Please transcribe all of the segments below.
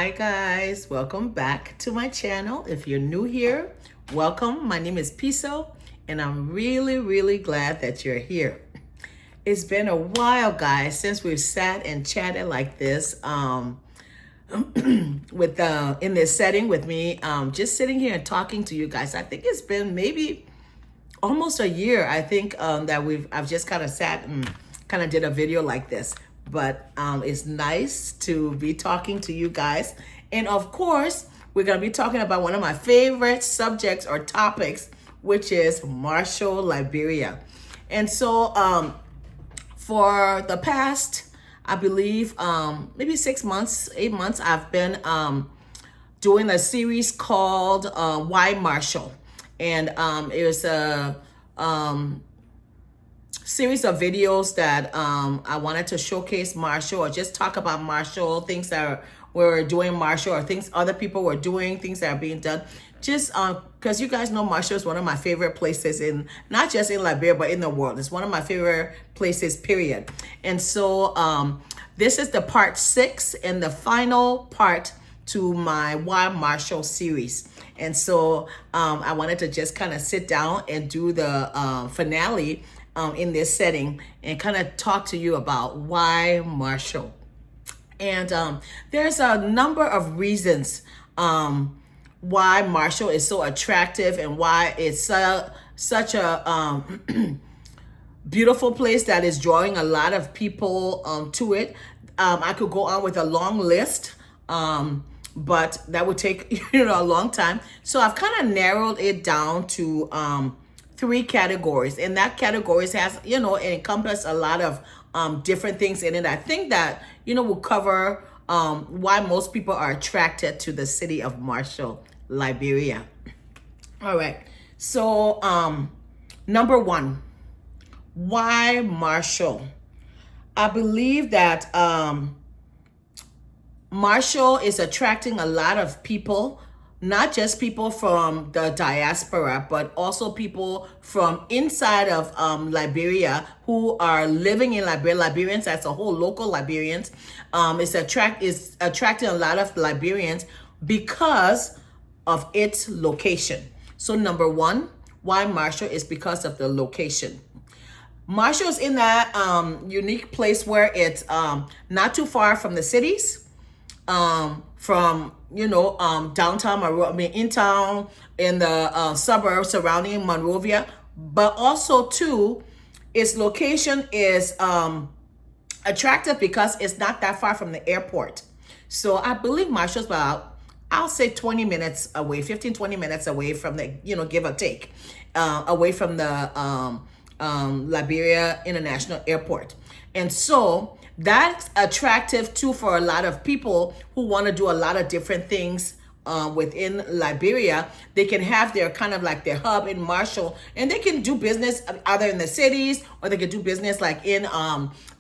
Hi guys, welcome back to my channel. If you're new here, welcome. My name is Piso and I'm really glad that you're here. It's been a while guys since we've sat and chatted like this with in this setting with me, just sitting here and talking to you guys. I think it's been maybe almost a year. I think that I've just kind of sat and kind of did a video like this. But it's nice to be talking to you guys. And of course, we're going to be talking about one of my favorite subjects or topics, which is Marshall, Liberia. And so for the past, I believe, maybe 6 months, 8 months, I've been doing a series called Why Marshall? And it was a series of videos that I wanted to showcase Marshall or just talk about Marshall, things that we're doing Marshall or things other people were doing, things that are being done. Just because you guys know Marshall is one of my favorite places in, not just in Liberia, but in the world. It's one of my favorite places, period. And so this is the part 6 and the final part to my Why Marshall series. And so I wanted to just kind of sit down and do the finale in this setting and kind of talk to you about why Marshall. And there's a number of reasons why Marshall is so attractive and why it's such a beautiful place that is drawing a lot of people to it. I could go on with a long list, but that would take a long time. So I've kind of narrowed it down to 3 categories, and that categories has it encompass a lot of different things in it. I think that will cover why most people are attracted to the city of Marshall, Liberia. All right, so number 1, why Marshall? I believe that Marshall is attracting a lot of people, not just people from the diaspora, but also people from inside of Liberia who are living in Liberia. Liberians as a whole, local Liberians, is attracting a lot of Liberians because of its location. So number 1, why Marshall is because of the location. Marshall is in that unique place where it's not too far from the cities, from downtown, in town, in the suburbs surrounding Monrovia, but also too, its location is attractive because it's not that far from the airport. So I believe Marshall's about, I'll say 20 minutes away, 15-20 minutes away from the, give or take, away from the Liberia International Airport. And so that's attractive too for a lot of people who want to do a lot of different things within Liberia. They can have their kind of like their hub in Marshall, and they can do business either in the cities, or they can do business like in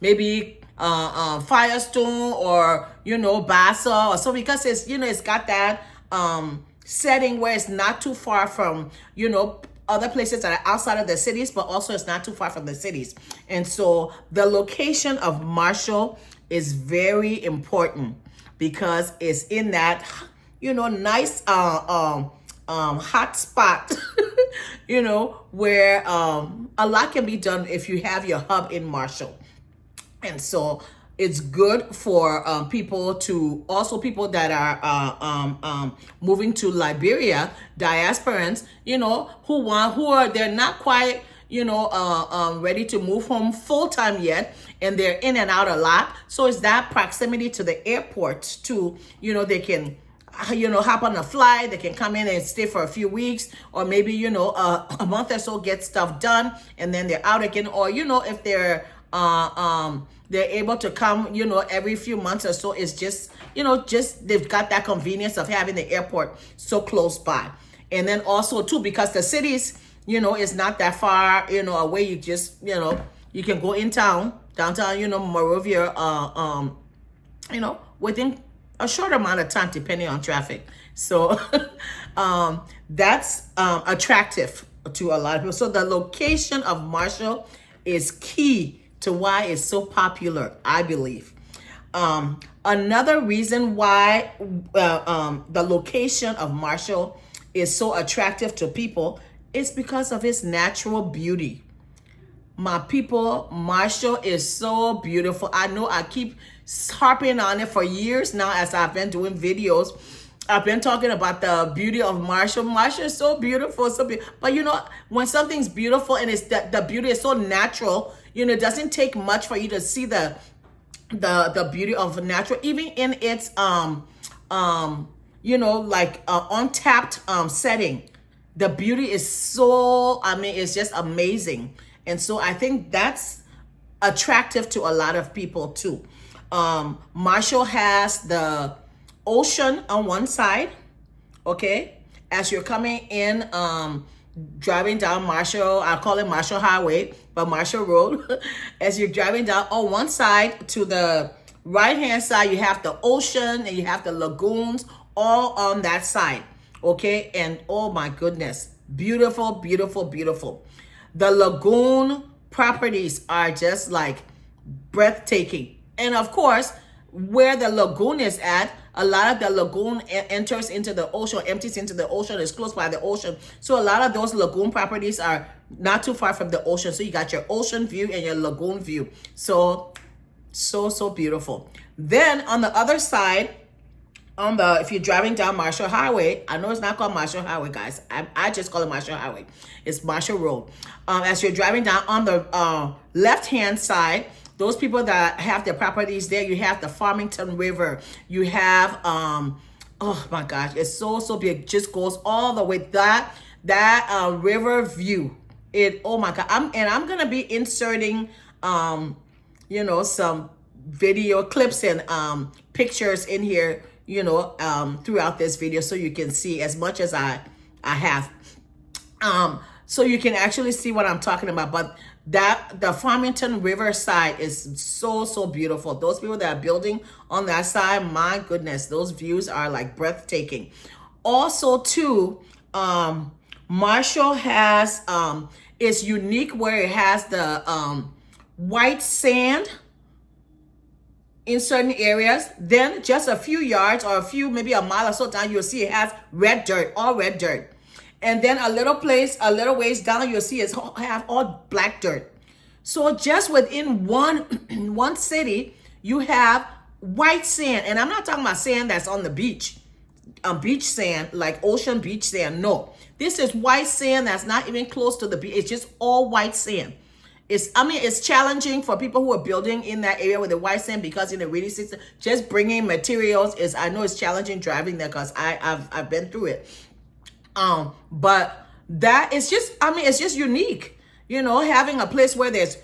maybe Firestone or Bassa or so, because it's it's got that setting where it's not too far from other places that are outside of the cities, but also it's not too far from the cities. And so the location of Marshall is very important because it's in that, nice hot spot, where a lot can be done if you have your hub in Marshall. And so it's good for people that are moving to Liberia, diasporans, they're not quite, ready to move home full time yet, and they're in and out a lot. So it's that proximity to the airport too. They can, hop on a flight, they can come in and stay for a few weeks, or maybe, a month or so, get stuff done, and then they're out again. Or, if they're able to come, every few months or so. It's just, they've got that convenience of having the airport so close by. And then also too, because the cities, is not that far, away. You just, you can go in town, downtown, Monrovia, within a short amount of time, depending on traffic. So that's attractive to a lot of people. So the location of Marshall is key to why it's so popular, I believe. Another reason why the location of Marshall is so attractive to people is because of its natural beauty. My people, Marshall is so beautiful. I know I keep harping on it for years now as I've been doing videos. I've been talking about the beauty of Marshall. Marshall is so beautiful, so beautiful. But you know, when something's beautiful and it's the beauty is so natural, you know, it doesn't take much for you to see the beauty of natural, even in its you know, like untapped setting. The beauty is so, I mean, it's just amazing. And so I think that's attractive to a lot of people too. Marshall has the ocean on one side, okay? As you're coming in, driving down Marshall, I call it Marshall Highway, but Marshall Road. As you're driving down on one side, to the right-hand side, you have the ocean and you have the lagoons all on that side, okay? And oh my goodness, beautiful, beautiful, beautiful. The lagoon properties are just like breathtaking. And of course, where the lagoon is at, a lot of the lagoon enters into the ocean, empties into the ocean, is close by the ocean. So a lot of those lagoon properties are not too far from the ocean. So you got your ocean view and your lagoon view. So beautiful. Then on the other side, if you're driving down Marshall Highway, I know it's not called Marshall Highway, guys. I just call it Marshall Highway. It's Marshall Road. As you're driving down on the left-hand side, those people that have their properties there, you have the Farmington River. You have, oh my gosh, it's so big. Just goes all the way. That river view. Oh my God. I'm going to be inserting, you know, some video clips and pictures in here, you know, throughout this video, so you can see as much as I have, so you can actually see what I'm talking about. But the Farmington River side is so beautiful. Those people that are building on that side, my goodness, those views are like breathtaking. Also too, Marshall has is unique where it has the white sand in certain areas. Then just a few yards or maybe a mile or so down, you'll see it has red dirt, all red dirt. And then a little ways down, you'll see it have all black dirt. So just within one city, you have white sand. And I'm not talking about sand that's on the beach, beach sand, like ocean beach sand. No, this is white sand that's not even close to the beach. It's just all white sand. It's challenging for people who are building in that area with the white sand, because in the rainy season, just bringing materials I know it's challenging driving there, because I've been through it. But that is just, it's just unique, you know, having a place where there's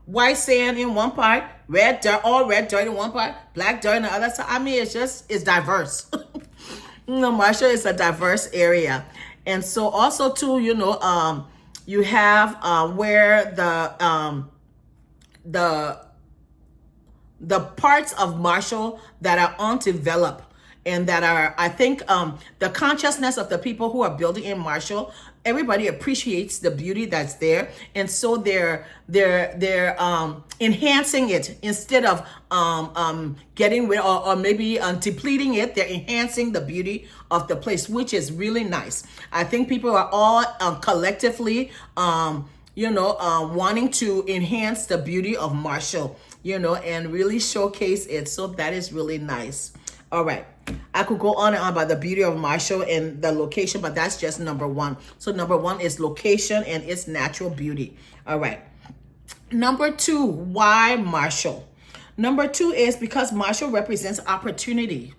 white sand in one part, red dirt, all red dirt in one part, black dirt in the other side. It's diverse. You know, Marshall is a diverse area. And so also too, you know, you have where the parts of Marshall that are undeveloped and that are, I think, the consciousness of the people who are building in Marshall, everybody appreciates the beauty that's there, and so they're enhancing it instead of getting rid or maybe depleting it. They're enhancing the beauty of the place, which is really nice. I think people are all collectively, you know, wanting to enhance the beauty of Marshall, you know, and really showcase it. So that is really nice. All right. I could go on and on about the beauty of Marshall and the location, but that's just number one. So number one is location and its natural beauty. All right. Number two, why Marshall? Number two is because Marshall represents opportunity.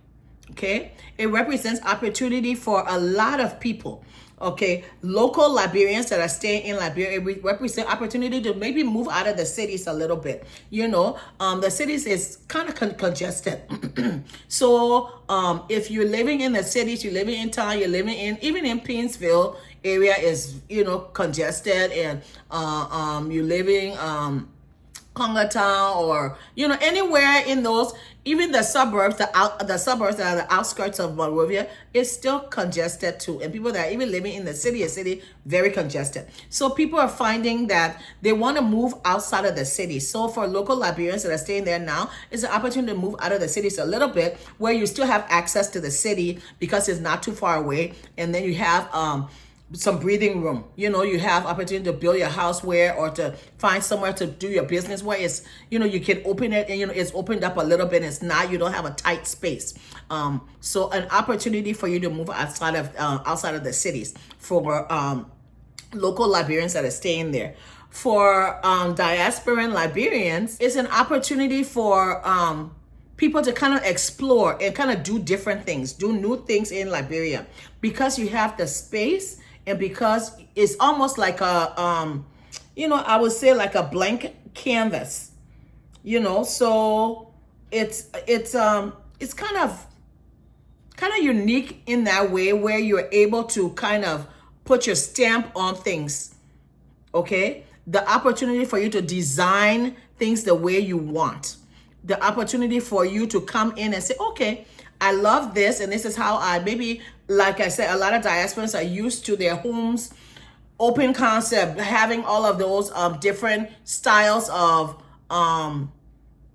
Okay. It represents opportunity for a lot of people. Okay, local Liberians that are staying in Liberia, it represent opportunity to maybe move out of the cities a little bit. You know, the cities is kind of congested. So if you're living in the cities, you're living in town, you're living in, even in Painesville area is, you know, congested, and you're living Congatown, or anywhere in those, even the suburbs, the suburbs that are the outskirts of Monrovia, is still congested too. And people that are even living in the city, very congested. So people are finding that they want to move outside of the city. So for local Liberians that are staying there now, it's an opportunity to move out of the cities a little bit, where you still have access to the city because it's not too far away, and then you have some breathing room. You have opportunity to build your house or to find somewhere to do your business where it's, you can open it, and it's opened up a little bit. It's not, you don't have a tight space. So an opportunity for you to move outside of the cities for local Liberians that are staying there. For Diasporian Liberians, it's an opportunity for people to kind of explore and kind of do different things, do new things in Liberia, because you have the space. And because it's almost like a, I would say like a blank canvas, so it's kind of unique in that way, where you're able to kind of put your stamp on things. Okay. The opportunity for you to design things the way you want, the opportunity for you to come in and say, okay, I love this, and this is how maybe, like I said, a lot of diasporans are used to their homes, open concept, having all of those different styles of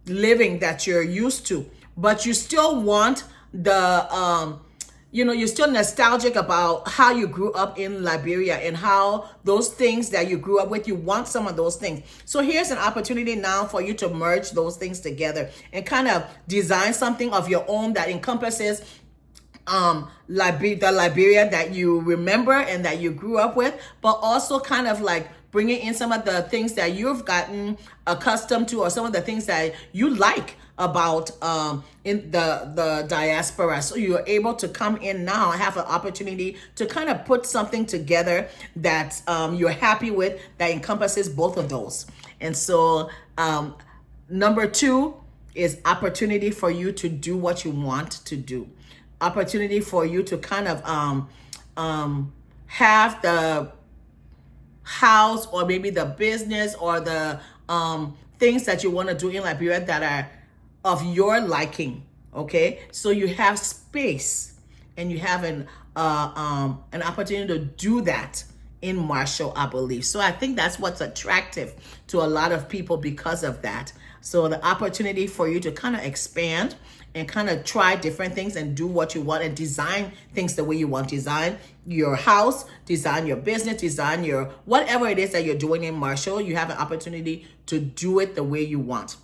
living that you're used to, but you still want the you're still nostalgic about how you grew up in Liberia and how those things that you grew up with, you want some of those things. So here's an opportunity now for you to merge those things together and kind of design something of your own that encompasses the Liberia that you remember and that you grew up with, but also kind of like bringing in some of the things that you've gotten accustomed to, or some of the things that you like about in the diaspora. So you're able to come in now and have an opportunity to kind of put something together that you're happy with, that encompasses both of those. And so number 2 is opportunity for you to do what you want to do. Opportunity for you to kind of have the house, or maybe the business, or the things that you want to do in Liberia that are of your liking. Okay, so you have space, and you have an opportunity to do that in Marshall, I believe. So I think that's what's attractive to a lot of people because of that. So the opportunity for you to kind of expand and kind of try different things and do what you want and design things the way you want. Design your house, design your business, design your whatever it is that you're doing in Marshall. You have an opportunity to do it the way you want.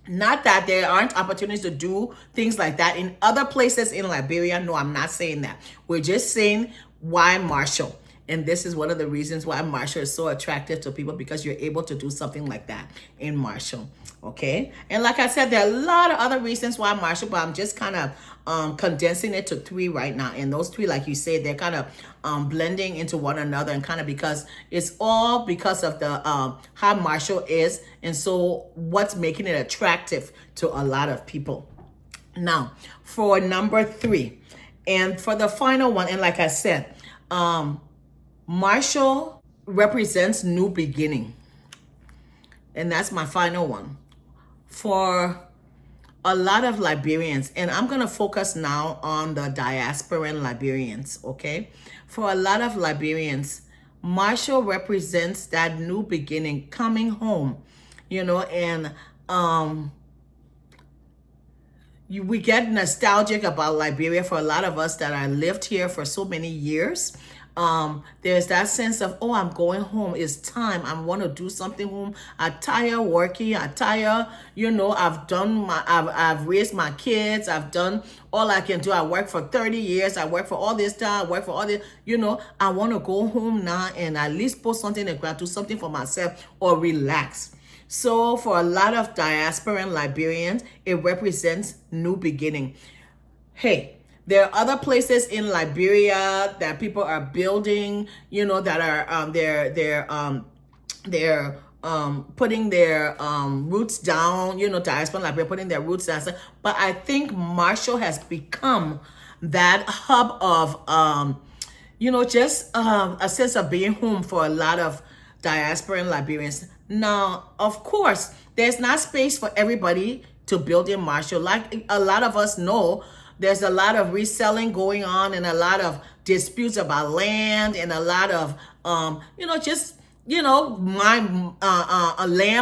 Not that there aren't opportunities to do things like that in other places in Liberia. No, I'm not saying that. We're just saying why Marshall. And this is one of the reasons why Marshall is so attractive to people, because you're able to do something like that in Marshall. Okay. And like I said, there are a lot of other reasons why Marshall, but I'm just kind of condensing it to 3 right now. And those 3, like you said, they're kind of blending into one another, and kind of because it's all because of the how Marshall is. And so what's making it attractive to a lot of people. Now, for number 3, and for the final one, and like I said, Marshall represents new beginning. And that's my final one. For a lot of Liberians, and I'm going to focus now on the diasporan Liberians, okay? For a lot of Liberians, Marshall represents that new beginning, coming home, and we get nostalgic about Liberia. For a lot of us that are lived here for so many years, there's that sense of, oh, I'm going home. It's time. I want to do something home. I'm tired working. I'm tired. I've raised my kids. I've done all I can do. I work for 30 years. I work for all this time. I work for all this, I want to go home now and at least put something in the ground, do something for myself, or relax. So for a lot of diasporan Liberians, it represents new beginning. Hey, there are other places in Liberia that people are building, that are they're putting their roots down, diaspora Liberia putting their roots down. But I think Marshall has become that hub of just a sense of being home for a lot of diasporan Liberians. Now, of course, there's not space for everybody to build in Marshall. Like a lot of us know, there's a lot of reselling going on and a lot of disputes about land and a lot of, just, land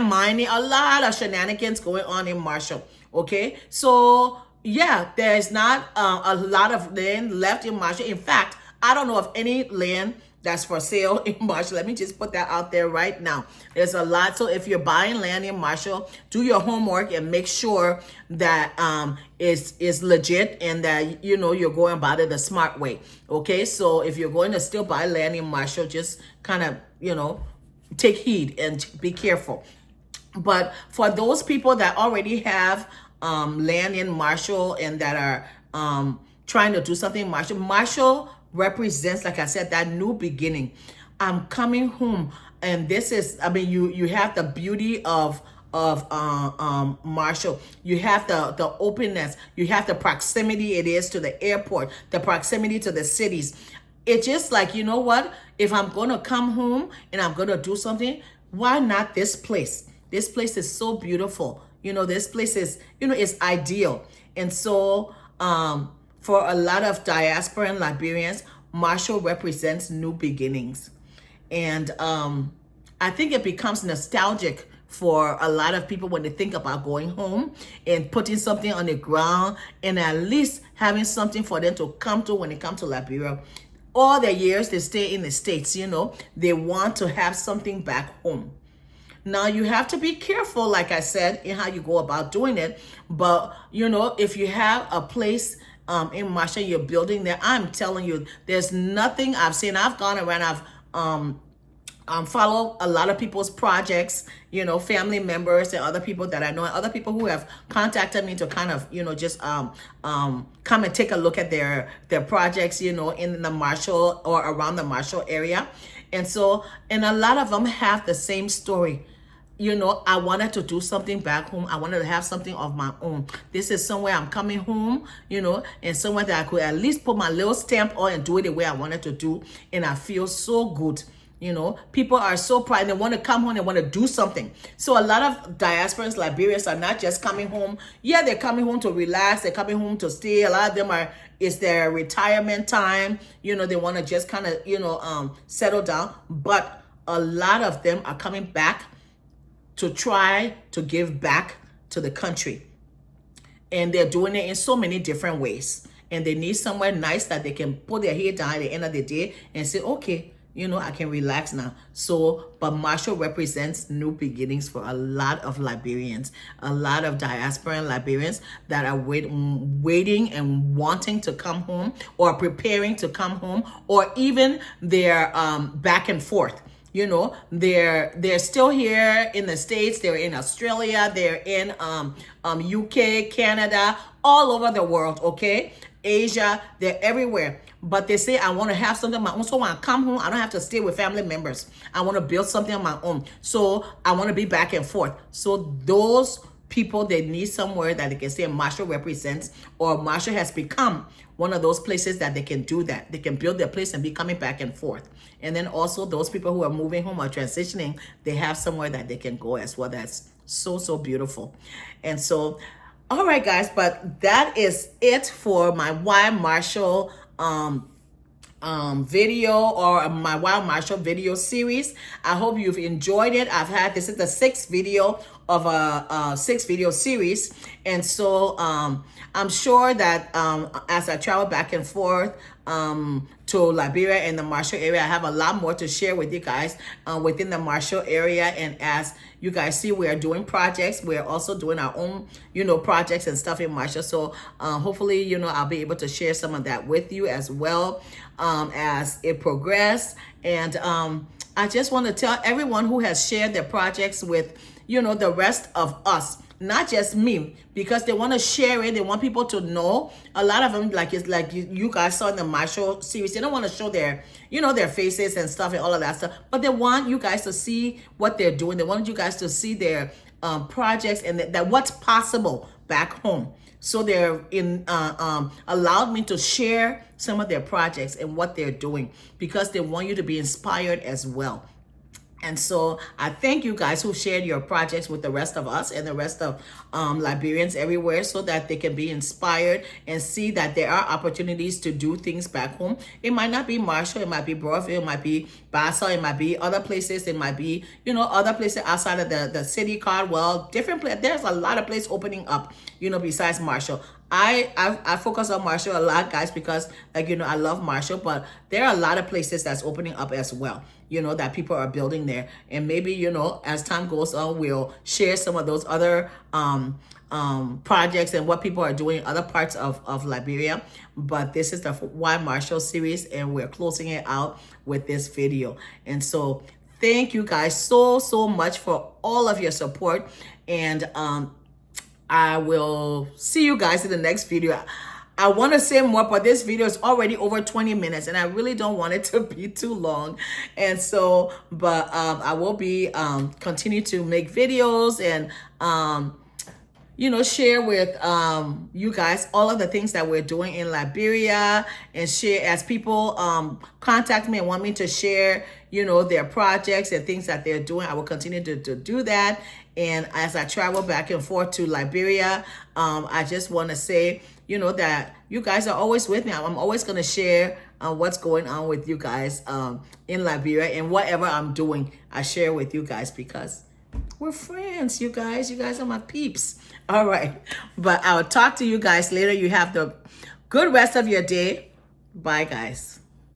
mining, a lot of shenanigans going on in Marshall. Okay. So yeah, there's not a lot of land left in Marshall. In fact, I don't know of any land that's for sale in Marshall. Let me just put that out there right now. There's a lot. So if you're buying land in Marshall, do your homework and make sure that is legit and that you're going about it the smart way. Okay, so if you're going to still buy land in Marshall, just kind of take heed and be careful. But for those people that already have land in Marshall and that are trying to do something in Marshall, Marshall represents, like I said, that new beginning. I'm coming home, and this is, you have the beauty of Marshall. You have the openness. You have the proximity it is to the airport, the proximity to the cities. It's just like, you know what? If I'm going to come home and I'm going to do something, why not this place? This place is so beautiful. This place is, is ideal. And so, for a lot of Diasporian Liberians, Marshall represents new beginnings. And I think it becomes nostalgic for a lot of people when they think about going home and putting something on the ground and at least having something for them to come to when they come to Liberia. All the years they stay in the States, they want to have something back home. Now, you have to be careful, like I said, in how you go about doing it. But, if you have a place in Marshall you're building there, I'm telling you, there's nothing I've seen. I've gone around, I've followed a lot of people's projects, family members and other people that I know, and other people who have contacted me to kind of, just come and take a look at their projects, in the Marshall or around the Marshall area. And so, and a lot of them have the same story. I wanted to do something back home. I wanted to have something of my own. This is somewhere I'm coming home, and somewhere that I could at least put my little stamp on and do it the way I wanted to do. And I feel so good. People are so proud. They want to come home. They want to do something. So a lot of diasporans, Liberians are not just coming home. Yeah, they're coming home to relax. They're coming home to stay. A lot of them it's their retirement time. They want to just kind of, settle down. But a lot of them are coming back to try to give back to the country. And they're doing it in so many different ways. And they need somewhere nice that they can put their head down at the end of the day and say, okay, I can relax now. So, but Marshall represents new beginnings for a lot of Liberians, a lot of Diasporian Liberians that are waiting and wanting to come home or preparing to come home, or even they're back and forth. They're still here in the States. They're in Australia. They're in UK, Canada, all over the world. Okay, Asia. They're everywhere. But they say, I want to have something of my own. So when I come home, I don't have to stay with family members. I want to build something on my own. So I want to be back and forth. So those people, they need somewhere that they can say Marshall represents, or Marshall has become one of those places that they can do that. They can build their place and be coming back and forth. And then also those people who are moving home or transitioning, they have somewhere that they can go as well. That's so, so beautiful. And so, all right, guys, but that is it for my Why Marshall video, or my Wild Marshall video series. I hope you've enjoyed it. This is the 6th video of a 6 video series. And so I'm sure that as I travel back and forth to Liberia and the Marshall area, I have a lot more to share with you guys within the Marshall area. And as you guys see, we are doing projects. We're also doing our own, projects and stuff in Marshall. So hopefully, I'll be able to share some of that with you as well as it progresses. And I just want to tell everyone who has shared their projects with, the rest of us, not just me, because they want to share it. They want people to know. A lot of them, like you guys saw in the Marshall series, they don't want to show their, their faces and stuff and all of that stuff, but they want you guys to see what they're doing. They want you guys to see their projects and that what's possible back home. So they're allowed me to share some of their projects and what they're doing, because they want you to be inspired as well. And so I thank you guys who shared your projects with the rest of us and the rest of Liberians everywhere, so that they can be inspired and see that there are opportunities to do things back home. It might not be Marshall, it might be Broadville, it might be Bassel, it might be other places, it might be, you know, other places outside of the city, Caldwell, different places. There's a lot of places opening up, you know, besides Marshall. I focus on Marshall a lot, guys, because, like, you know, I love Marshall, but there are a lot of places that's opening up as well, you know, that people are building there. And maybe, you know, as time goes on, we'll share some of those other projects and what people are doing in other parts of Liberia. But this is the Why Marshall series, and we're closing it out with this video. And so thank you guys so much for all of your support. And I will see you guys in the next video. I want to say more, but this video is already over 20 minutes and I really don't want it to be too long. And so, but I will be continue to make videos and you know, share with you guys all of the things that we're doing in Liberia, and share as people contact me and want me to share, you know, their projects and things that they're doing. I will continue to do that. And as I travel back and forth to Liberia, I just want to say, you know, that you guys are always with me. I'm always going to share what's going on with you guys in Liberia, and whatever I'm doing, I share with you guys because we're friends, you guys. You guys are my peeps. All right. But I'll talk to you guys later. You have the good rest of your day. Bye, guys.